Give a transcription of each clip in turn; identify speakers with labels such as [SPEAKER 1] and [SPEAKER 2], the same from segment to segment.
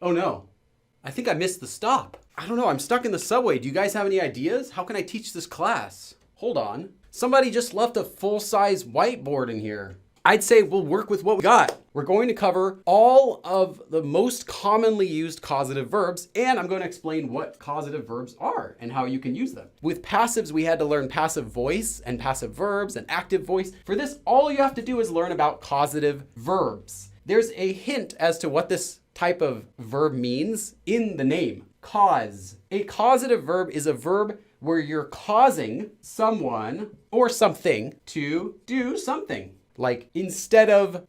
[SPEAKER 1] Oh no, I think I missed the stop. I don't know, I'm stuck in the subway. Do you guys have any ideas? How can I teach this class? Hold on. Somebody just left a full-size whiteboard in here. I'd say we'll work with what we got. We're going to cover all of the most commonly used causative verbs, and I'm going to explain what causative verbs are and how you can use them. With passives, we had to learn passive voice and passive verbs and active voice. For this, all you have to do is learn about causative verbs. There's a hint as to what this type of verb means in the name, cause. A causative verb is a verb where you're causing someone or something to do something. Like instead of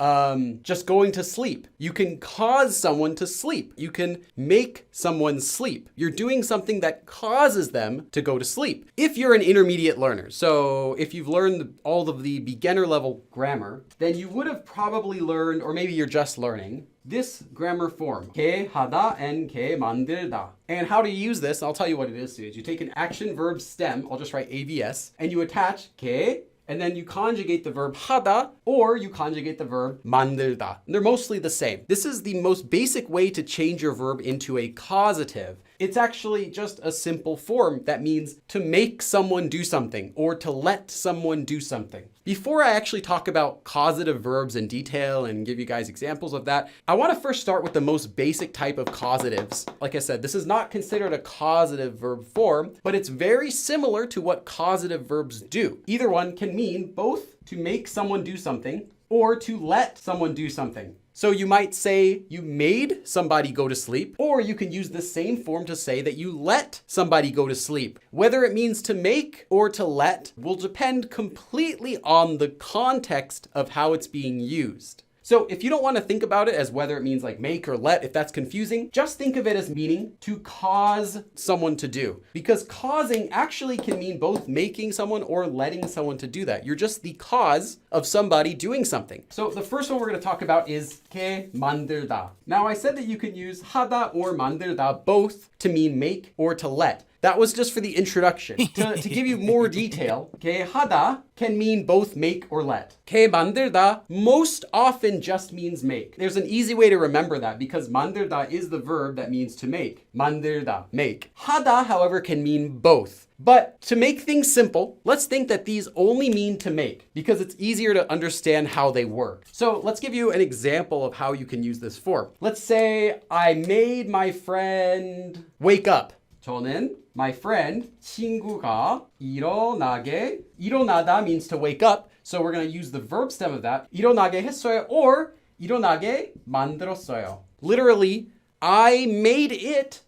[SPEAKER 1] just going to sleep, you can cause someone to sleep. You can make someone sleep. You're doing something that causes them to go to sleep. If you're an intermediate learner, so if you've learned all of the beginner level grammar, then you would have probably learned, or maybe you're just learning, this grammar form, 게 하다 and 게 만들다. And how to use this, I'll tell you what it is, students. You take an action verb stem, I'll just write AVS, and you attach 게, and then you conjugate the verb 하다, or you conjugate the verb 만들다. And they're mostly the same. This is the most basic way to change your verb into a causative. It's actually just a simple form that means to make someone do something or to let someone do something. Before I actually talk about causative verbs in detail and give you guys examples of that, I want to first start with the most basic type of causatives. Like I said, this is not considered a causative verb form, but it's very similar to what causative verbs do. Either one can mean both to make someone do something or to let someone do something. So you might say you made somebody go to sleep, or you can use the same form to say that you let somebody go to sleep. Whether it means to make or to let will depend completely on the context of how it's being used. So if you don't want to think about it as whether it means like make or let, if that's confusing, just think of it as meaning to cause someone to do. Because causing actually can mean both making someone or letting someone to do that. You're just the cause of somebody doing something. So the first one we're going to talk about is 게 만들다. Now I said that you could use 하다 or 만들다 both to mean make or to let. That was just for the introduction. To give you more detail, 게 하다 can mean both make or let. 게 만들다 most often just means make. There's an easy way to remember that because 만들다 is the verb that means to make. 만들다, make. 하다, however, can mean both. But to make things simple, let's think that these only mean to make because it's easier to understand how they work. So let's give you an example of how you can use this form. Let's say I made my friend wake up. 저는 my friend, 친구가 일어나다 means to wake up. So we're going to use the verb stem of that. 일어나게 했어요 or 일어나게 만들었어요. Literally, I made it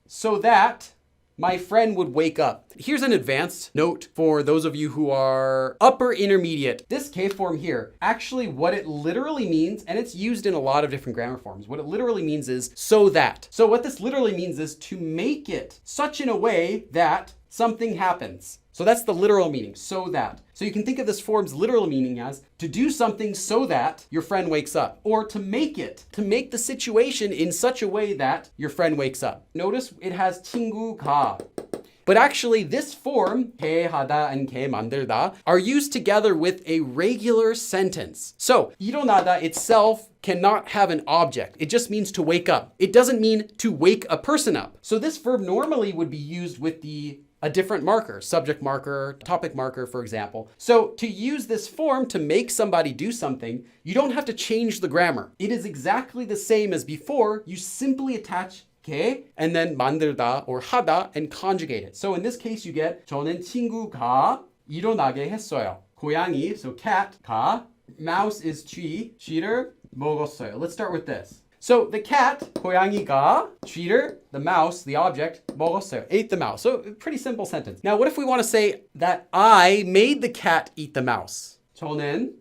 [SPEAKER 1] so that my friend would wake up. Here's an advanced note for those of you who are upper intermediate. This K form here, actually what it literally means, and it's used in a lot of different grammar forms, what it literally means is so that. So what this literally means is to make it such in a way that something happens. So that's the literal meaning, so that. So you can think of this form's literal meaning as to do something so that your friend wakes up, or to make the situation in such a way that your friend wakes up. Notice it has 친구가. But actually this form, 게 하다 and 게 만들다, are used together with a regular sentence. So 일어나다 itself cannot have an object. It just means to wake up. It doesn't mean to wake a person up. So this verb normally would be used with a different marker, subject marker, topic marker, for example. So to use this form to make somebody do something, you don't have to change the grammar. It is exactly the same as before. You simply attach 게 and then 만들다 or 하다 and conjugate it. So in this case you get 저는 친구가 일어나게 했어요. 고양이, so cat, 가, mouse is 쥐를 먹었어요. Let's start with this. So the cat, 고양이가, 쥐를, the mouse, the object, 먹었어요, ate the mouse. So pretty simple sentence. Now what if we want to say that I made the cat eat the mouse? 저는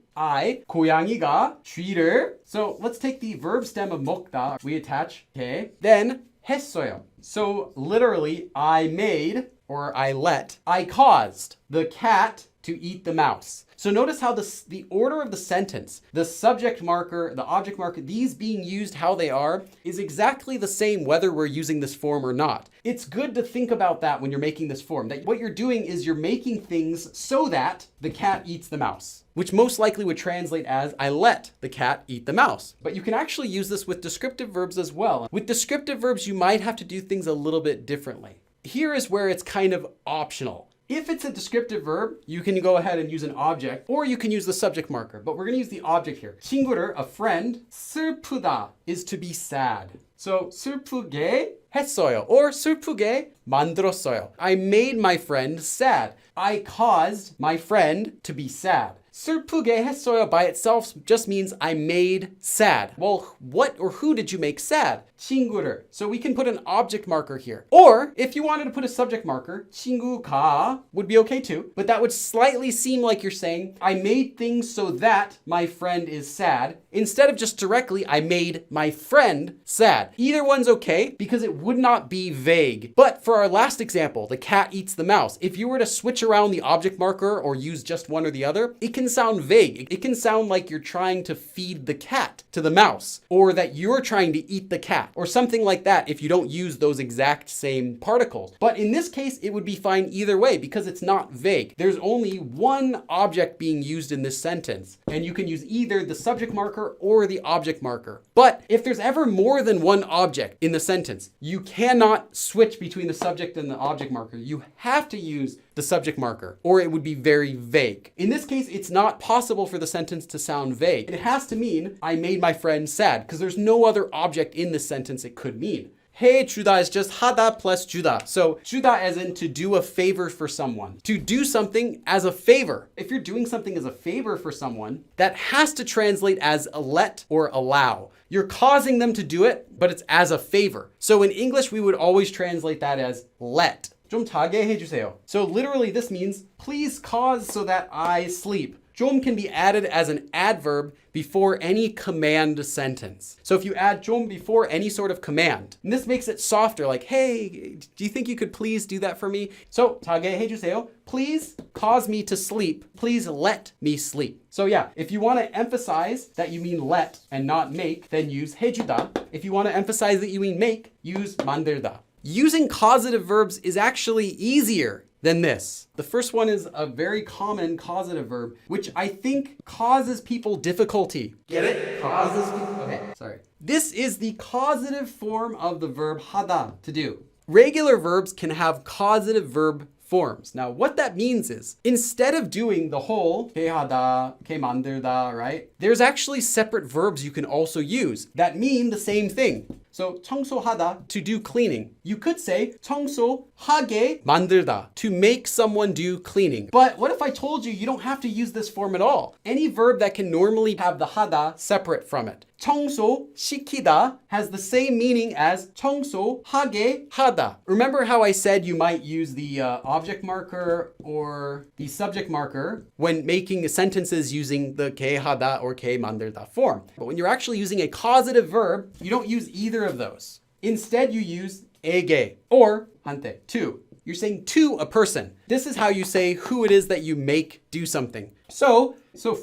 [SPEAKER 1] 고양이가 쥐를. So let's take the verb stem of 먹다. We attach 게, then 했어요. So literally I made or I let, I caused the cat to eat the mouse. So notice how the order of the sentence, the subject marker, the object marker, these being used how they are, is exactly the same whether we're using this form or not. It's good to think about that when you're making this form, that what you're doing is you're making things so that the cat eats the mouse, which most likely would translate as I let the cat eat the mouse. But you can actually use this with descriptive verbs as well. With descriptive verbs, you might have to do things a little bit differently. Here is where it's kind of optional. If it's a descriptive verb, you can go ahead and use an object, or you can use the subject marker, but we're gonna use the object here. 친구를, a friend, 슬프다 is to be sad. So 슬프게 했어요, or 슬프게 만들었어요. I made my friend sad. I caused my friend to be sad. 슬프게 했어요 by itself just means I made sad. Well, what or who did you make sad? 친구를. So we can put an object marker here. Or if you wanted to put a subject marker, 친구가 would be okay too, but that would slightly seem like you're saying, I made things so that my friend is sad, instead of just directly, I made my friend sad. Either one's okay because it would not be vague. But for our last example, the cat eats the mouse, if you were to switch around the object marker or use just one or the other, it can sound vague. It can sound like you're trying to feed the cat to the mouse, or that you're trying to eat the cat, or something like that if you don't use those exact same particles. But in this case, it would be fine either way because it's not vague. There's only one object being used in this sentence, and you can use either the subject marker or the object marker. But if there's ever more than one object in the sentence, you cannot switch between the subject and the object marker. You have to use the subject marker, or it would be very vague. In this case, it's not possible for the sentence to sound vague. It has to mean, I made my friend sad, because there's no other object in this sentence it could mean. 해주다 is just 하다 plus 주다. So 주다 as in to do a favor for someone. To do something as a favor. If you're doing something as a favor for someone, that has to translate as a let or allow. You're causing them to do it, but it's as a favor. So in English, we would always translate that as let. 좀 자게 해주세요. So literally this means please cause so that I sleep. 좀 can be added as an adverb before any command sentence. So if you add 좀 before any sort of command, and this makes it softer, like, hey, do you think you could please do that for me? So 자게 해주세요. Please cause me to sleep. Please let me sleep. So yeah, if you want to emphasize that you mean let and not make, then use 해주다. If you want to emphasize that you mean make, use 만들다. Using causative verbs is actually easier than this. The first one is a very common causative verb, which I think causes people difficulty. Get it? Causes people. Okay, sorry. This is the causative form of the verb 하다, to do. Regular verbs can have causative verb forms. Now, what that means is, instead of doing the whole 게 하다, 게 만들다, right? There's actually separate verbs you can also use that mean the same thing. So 청소하다, to do cleaning. You could say 청소하게 만들다, to make someone do cleaning. But what if I told you you don't have to use this form at all? Any verb that can normally have the 하다 separate from it. 청소시키다 has the same meaning as 청소하게 하다. Remember how I said you might use the object marker or the subject marker when making sentences using the 게 하다 or 게 만들다 form. But when you're actually using a causative verb, you don't use either of those. Instead, you use 에게 or 한테, to. You're saying to a person. This is how you say who it is that you make do something. So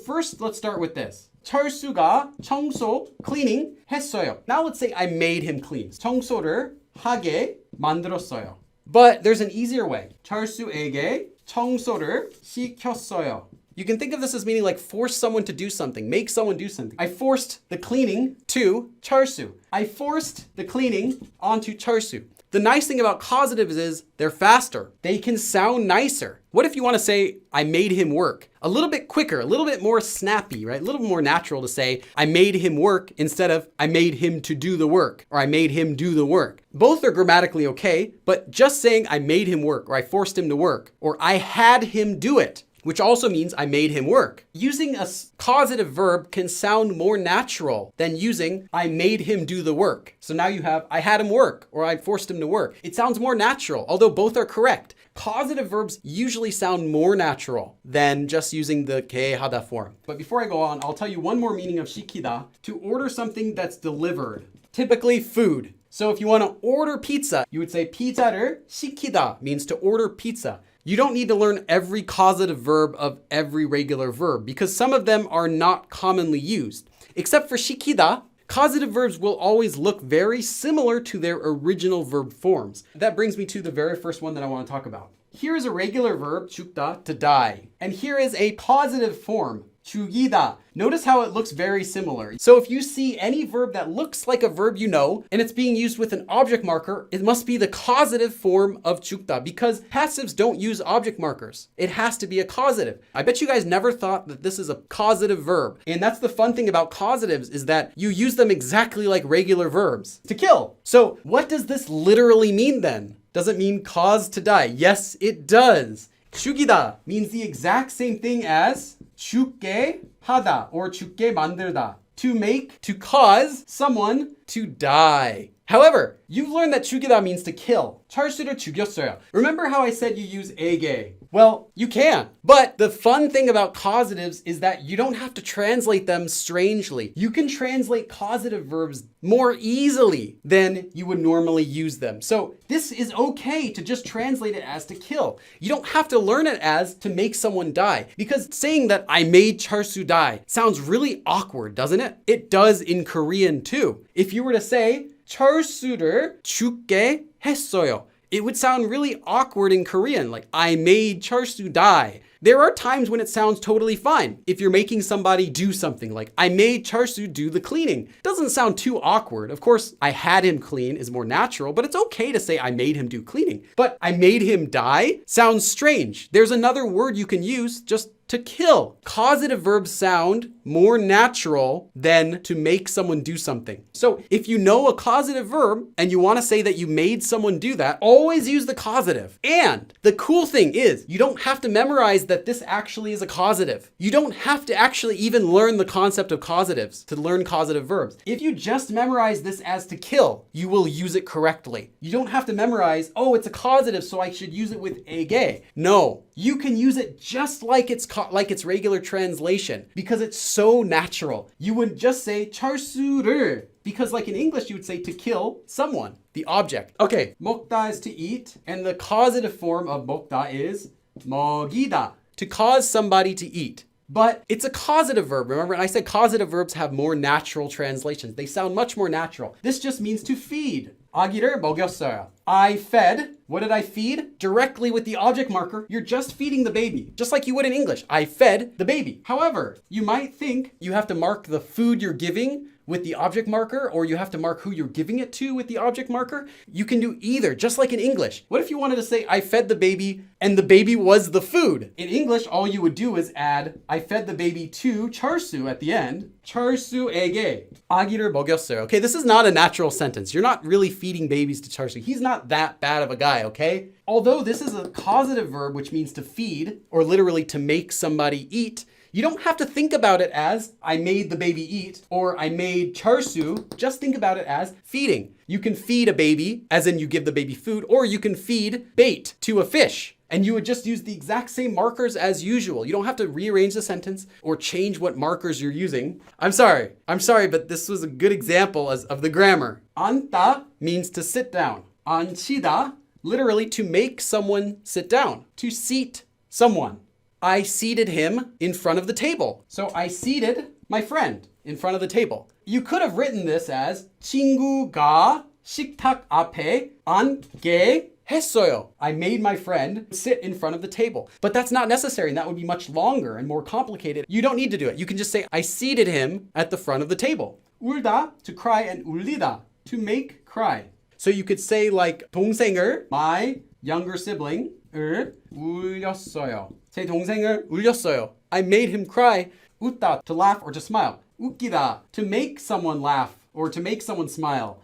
[SPEAKER 1] first, let's start with this. 철수가 청소, cleaning, 했어요. Now let's say I made him clean. 청소를 하게 만들었어요. But there's an easier way. 철수에게 청소를 시켰어요. You can think of this as meaning like force someone to do something, make someone do something. I forced the cleaning to 철수. I forced the cleaning onto 철수. The nice thing about causatives is they're faster. They can sound nicer. What if you want to say, I made him work? A little bit quicker, a little bit more snappy, right? A little more natural to say, I made him work instead of I made him to do the work or I made him do the work. Both are grammatically okay, but just saying I made him work or I forced him to work or I had him do it, which also means I made him work. Using a causative verb can sound more natural than using I made him do the work. So now you have I had him work or I forced him to work. It sounds more natural, although both are correct. Causative verbs usually sound more natural than just using the 게 하다 form. But before I go on, I'll tell you one more meaning of 시키다, to order something that's delivered, typically food. So if you want to order pizza, you would say 피자를 시키다, means to order pizza. You don't need to learn every causative verb of every regular verb because some of them are not commonly used. Except for 시키다, causative verbs will always look very similar to their original verb forms. That brings me to the very first one that I want to talk about. Here is a regular verb, 죽다, to die. And here is a positive form, 죽이다. Notice how it looks very similar. So if you see any verb that looks like a verb you know, and it's being used with an object marker, it must be the causative form of 죽다 because passives don't use object markers. It has to be a causative. I bet you guys never thought that this is a causative verb. And that's the fun thing about causatives is that you use them exactly like regular verbs. To kill. So what does this literally mean then? Does it mean cause to die? Yes, it does. 죽이다 means the exact same thing as 죽게 하다 or 죽게 만들다. To make, to cause someone to die. However, you've learned that 죽이다 means to kill. 철수를 죽였어요. Remember how I said you use 에게? Well, you can. But the fun thing about causatives is that you don't have to translate them strangely. You can translate causative verbs more easily than you would normally use them. So this is okay to just translate it as to kill. You don't have to learn it as to make someone die. Because saying that I made 철수 die sounds really awkward, doesn't it? It does in Korean too. If you were to say 철수를 죽게 했어요, it would sound really awkward in Korean, like I made 철수 die. There are times when it sounds totally fine. If you're making somebody do something like I made 철수 do the cleaning. It doesn't sound too awkward. Of course, I had him clean is more natural, but it's okay to say I made him do cleaning. But I made him die sounds strange. There's another word you can use, just to kill. Causative verbs sound more natural than to make someone do something. So if you know a causative verb and you want to say that you made someone do that, always use the causative. And the cool thing is you don't have to memorize that this actually is a causative. You don't have to actually even learn the concept of causatives to learn causative verbs. If you just memorize this as to kill, you will use it correctly. You don't have to memorize, oh, it's a causative, so I should use it with 에게. No, you can use it just like its regular translation because it's so natural. You would just say 철수를 because like in English you would say to kill someone, the object. Okay, 먹다 is to eat and the causative form of 먹다 is 먹이다, to cause somebody to eat. But it's a causative verb. Remember, and I said causative verbs have more natural translations. They sound much more natural. This just means to feed. 아기를 먹였어요. I fed. What did I feed? Directly with the object marker, you're just feeding the baby, just like you would in English. I fed the baby. However, you might think you have to mark the food you're giving with the object marker, or you have to mark who you're giving it to with the object marker. You can do either, just like in English. What if you wanted to say, I fed the baby, and the baby was the food? In English, all you would do is add, I fed the baby to 철수 at the end. 철수에게 아기를 먹였어요. Okay, this is not a natural sentence. You're not really feeding babies to 철수. He's not that bad of a guy, okay? Although this is a causative verb, which means to feed, or literally to make somebody eat, you don't have to think about it as I made the baby eat or I made 철수. Just think about it as feeding. You can feed a baby, as in you give the baby food, or you can feed bait to a fish. And you would just use the exact same markers as usual. You don't have to rearrange the sentence or change what markers you're using. I'm sorry, but this was a good example of the grammar. 앉다 means to sit down. 앉히다, literally to make someone sit down, to seat someone. I seated him in front of the table. So I seated my friend in front of the table. You could have written this as 친구가 식탁 앞에 앉게 했어요. I made my friend sit in front of the table. But that's not necessary, and that would be much longer and more complicated. You don't need to do it. You can just say, I seated him at the front of the table. 울다, to cry, and 울리다, to make cry. So you could say like 동생을, my younger sibling, 을 울렸어요. 제 동생을 울렸어요. I made him cry. 웃다, to laugh or to smile. 웃기다, to make someone laugh or to make someone smile.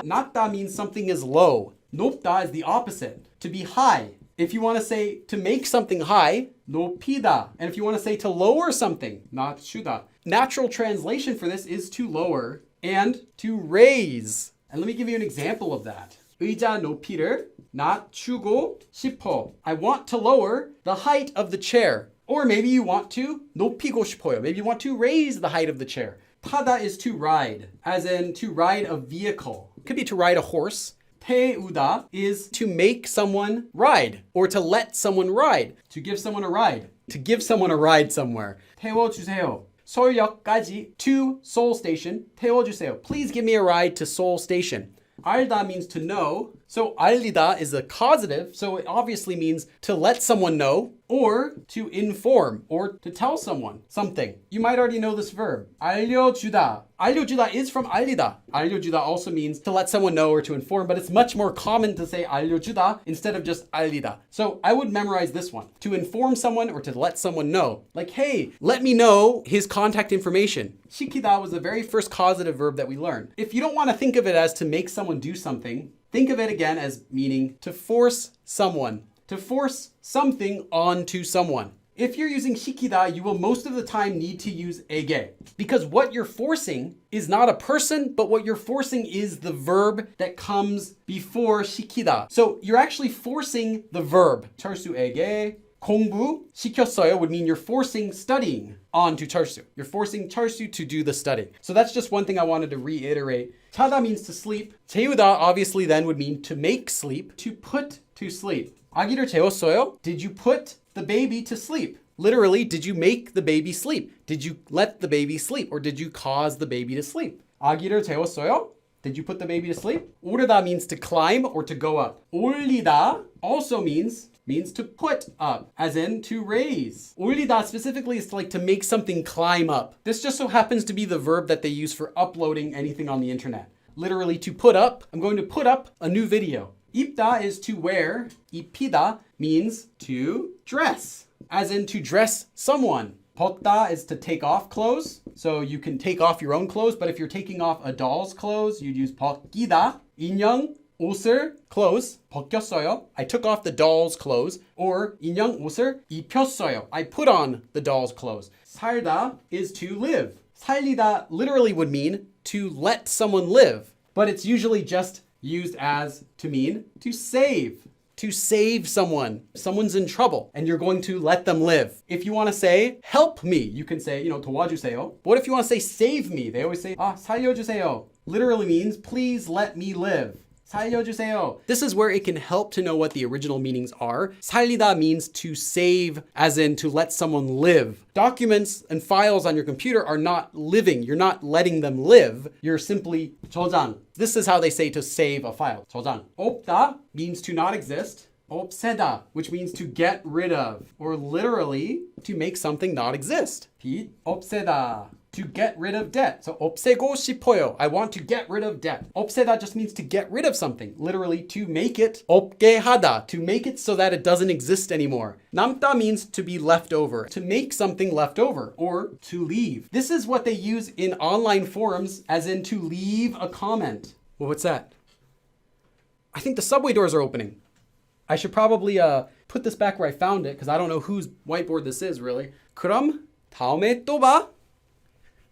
[SPEAKER 1] 낮다 means something is low. 높다 is the opposite, to be high. If you want to say to make something high, 높이다. And if you want to say to lower something, 낮추다. Natural translation for this is to lower and to raise. And let me give you an example of that. 의자 높이를 낮추고 싶어. I want to lower the height of the chair. Or maybe you want to 높이고 싶어요. Maybe you want to raise the height of the chair. 타다 is to ride, as in to ride a vehicle. It could be to ride a horse. 태우다 is to make someone ride or to let someone ride. To give someone a ride. To give someone a ride somewhere. 태워주세요. 서울역까지 to Seoul Station. 태워주세요. Please give me a ride to Seoul Station. 알다 means to know. So 알리다 is a causative, so it obviously means to let someone know or to inform or to tell someone something. You might already know this verb. 알려주다. 알려주다 is from 알리다. 알려주다 also means to let someone know or to inform, but it's much more common to say 알려주다 instead of just 알리다. So I would memorize this one. To inform someone or to let someone know. Like, hey, let me know his contact information. 시키다 was the very first causative verb that we learned. If you don't want to think of it as to make someone do something, think of it again as meaning to force someone, to force something onto someone. If you're using 시키다, you will most of the time need to use 에게 because what you're forcing is not a person, but what you're forcing is the verb that comes before 시키다. So you're actually forcing the verb. 철수에게 공부 시켰어요 would mean you're forcing studying onto 철수. You're forcing 철수 to do the studying. So that's just one thing I wanted to reiterate. 자다 means to sleep. 재우다 obviously then would mean to make sleep, to put to sleep. 아기를 재웠어요? Did you put the baby to sleep? Literally, did you make the baby sleep? Did you let the baby sleep? Or did you cause the baby to sleep? 아기를 재웠어요? Did you put the baby to sleep? 오르다 means to climb or to go up. 올리다 also means to put up, as in to raise. 올리다 specifically is like to make something climb up. This just so happens to be the verb that they use for uploading anything on the internet. Literally to put up, I'm going to put up a new video. 입다 is to wear. 입히다 means to dress, as in to dress someone. 벗다 is to take off clothes. So you can take off your own clothes, but if you're taking off a doll's clothes, you'd use 벗기다. 인형 옷을 clothes 벗겼어요. I took off the doll's clothes. Or 인형 옷을 입혔어요. I put on the doll's clothes. 살다 is to live. 살리다 literally would mean to let someone live, but it's usually just used as to mean to save. To save someone. Someone's in trouble and you're going to let them live. If you want to say help me, you can say, 도와주세요. But what if you want to say save me? They always say 살려주세요. Literally means please let me live. 살려주세요. This is where it can help to know what the original meanings are. 살리다 means to save, as in to let someone live. Documents and files on your computer are not living. You're not letting them live. You're simply 저장. This is how they say to save a file. 저장. 없다 means to not exist. 없애다, which means to get rid of, or literally to make something not exist. 빚 없애다. To get rid of debt. So 없애고 싶어요. I want to get rid of debt. 없애다 just means to get rid of something. Literally to make it 없게 하다. To make it so that it doesn't exist anymore. 남다 means to be left over. To make something left over or to leave. This is what they use in online forums as in to leave a comment. Well, what's that? I think the subway doors are opening. I should probably put this back where I found it because I don't know whose whiteboard this is really. 그럼 다음에 또 봐.